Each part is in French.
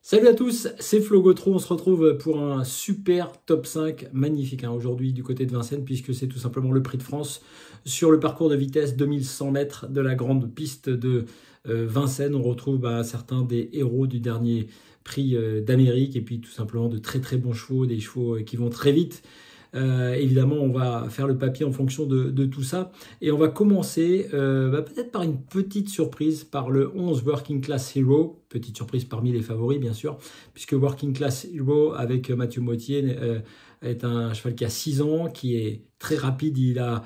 Salut à tous, c'est Flo Gautreau, on se retrouve pour un super top 5 magnifique aujourd'hui du côté de Vincennes puisque c'est tout simplement le Prix de France sur le parcours de vitesse 2100 mètres de la grande piste de Vincennes. On retrouve certains des héros du dernier Prix d'Amérique et puis tout simplement de très très bons chevaux, des chevaux qui vont très vite. Évidemment, on va faire le papier en fonction de tout ça. Et on va commencer peut-être par une petite surprise, par le 11 Working Class Hero. Petite surprise parmi les favoris, bien sûr, puisque Working Class Hero, avec Mathieu Mottier, est un cheval qui a 6 ans, qui est très rapide. Il a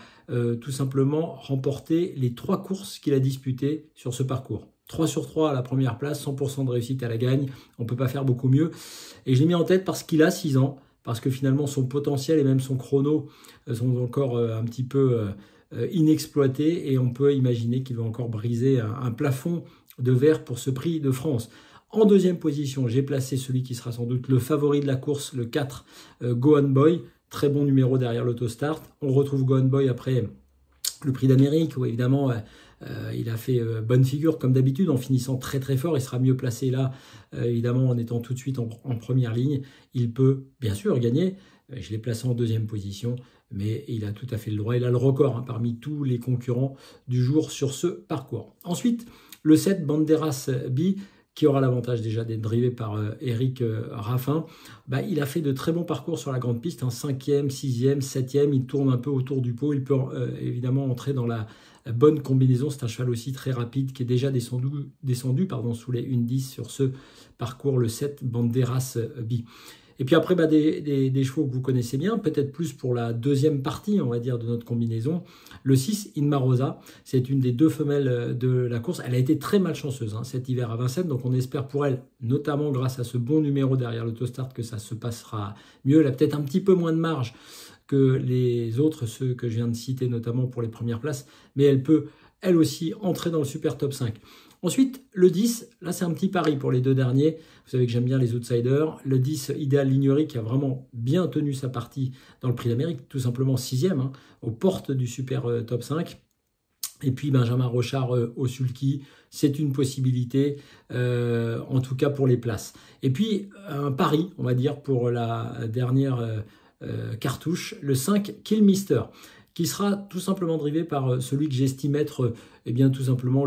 tout simplement remporté les 3 courses qu'il a disputées sur ce parcours. 3 sur 3 à la première place, 100% de réussite à la gagne. On ne peut pas faire beaucoup mieux. Et je l'ai mis en tête parce qu'il a 6 ans. Parce que finalement, son potentiel et même son chrono sont encore un petit peu inexploités et on peut imaginer qu'il va encore briser un plafond de verre pour ce Prix de France. En deuxième position, j'ai placé celui qui sera sans doute le favori de la course, le 4, Go On Boy. Très bon numéro derrière l'autostart. On retrouve Go On Boy après le Prix d'Amérique où évidemment il a fait bonne figure comme d'habitude en finissant très très fort. Il sera mieux placé là évidemment en étant tout de suite en première ligne. Il peut bien sûr gagner. Je l'ai placé en deuxième position, mais il a tout à fait le droit. Il a le record parmi tous les concurrents du jour sur ce parcours. Ensuite, le 7 Banderas B, qui aura l'avantage déjà d'être drivé par Eric Raffin. Il a fait de très bons parcours sur la grande piste, 5e, 6e, 7e, il tourne un peu autour du pot, il peut évidemment entrer dans la bonne combinaison. C'est un cheval aussi très rapide qui est déjà descendu sous les 1,10 sur ce parcours, le 7 Banderas B. Et puis après, des chevaux que vous connaissez bien, peut-être plus pour la deuxième partie, on va dire, de notre combinaison. Le 6, Inma Rosa, c'est une des 2 femelles de la course. Elle a été très malchanceuse cet hiver à Vincennes, donc on espère pour elle, notamment grâce à ce bon numéro derrière l'autostart, que ça se passera mieux. Elle a peut-être un petit peu moins de marge que les autres, ceux que je viens de citer, notamment pour les premières places, mais elle peut, elle aussi, entrer dans le super top 5. Ensuite, le 10, là c'est un petit pari pour les 2 derniers. Vous savez que j'aime bien les outsiders. Le 10, Idéal Lignerie, qui a vraiment bien tenu sa partie dans le Prix d'Amérique, tout simplement 6e, aux portes du super top 5. Et puis Benjamin Rochard au sulky, c'est une possibilité, en tout cas pour les places. Et puis un pari, on va dire, pour la dernière cartouche, le 5, Killmister, qui sera tout simplement drivé par celui que j'estime être tout simplement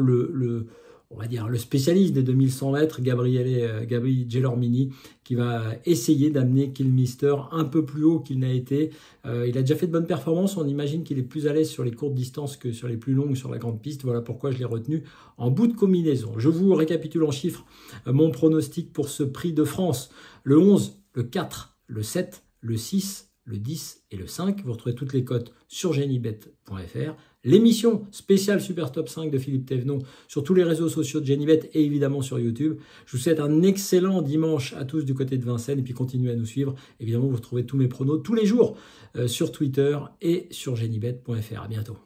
on va dire le spécialiste des 2100 mètres, Gabriele Gelormini, qui va essayer d'amener Killmister un peu plus haut qu'il n'a été. Il a déjà fait de bonnes performances, on imagine qu'il est plus à l'aise sur les courtes distances que sur les plus longues sur la grande piste. Voilà pourquoi je l'ai retenu en bout de combinaison. Je vous récapitule en chiffres mon pronostic pour ce Prix de France. Le 11, le 4, le 7, le 6, le 10 et le 5. Vous retrouvez toutes les cotes sur genibet.fr. L'émission spéciale Super Top 5 de Philippe Thévenot sur tous les réseaux sociaux de Genibet et évidemment sur YouTube. Je vous souhaite un excellent dimanche à tous du côté de Vincennes et puis continuez à nous suivre. Évidemment, vous retrouvez tous mes pronos tous les jours sur Twitter et sur genibet.fr. À bientôt.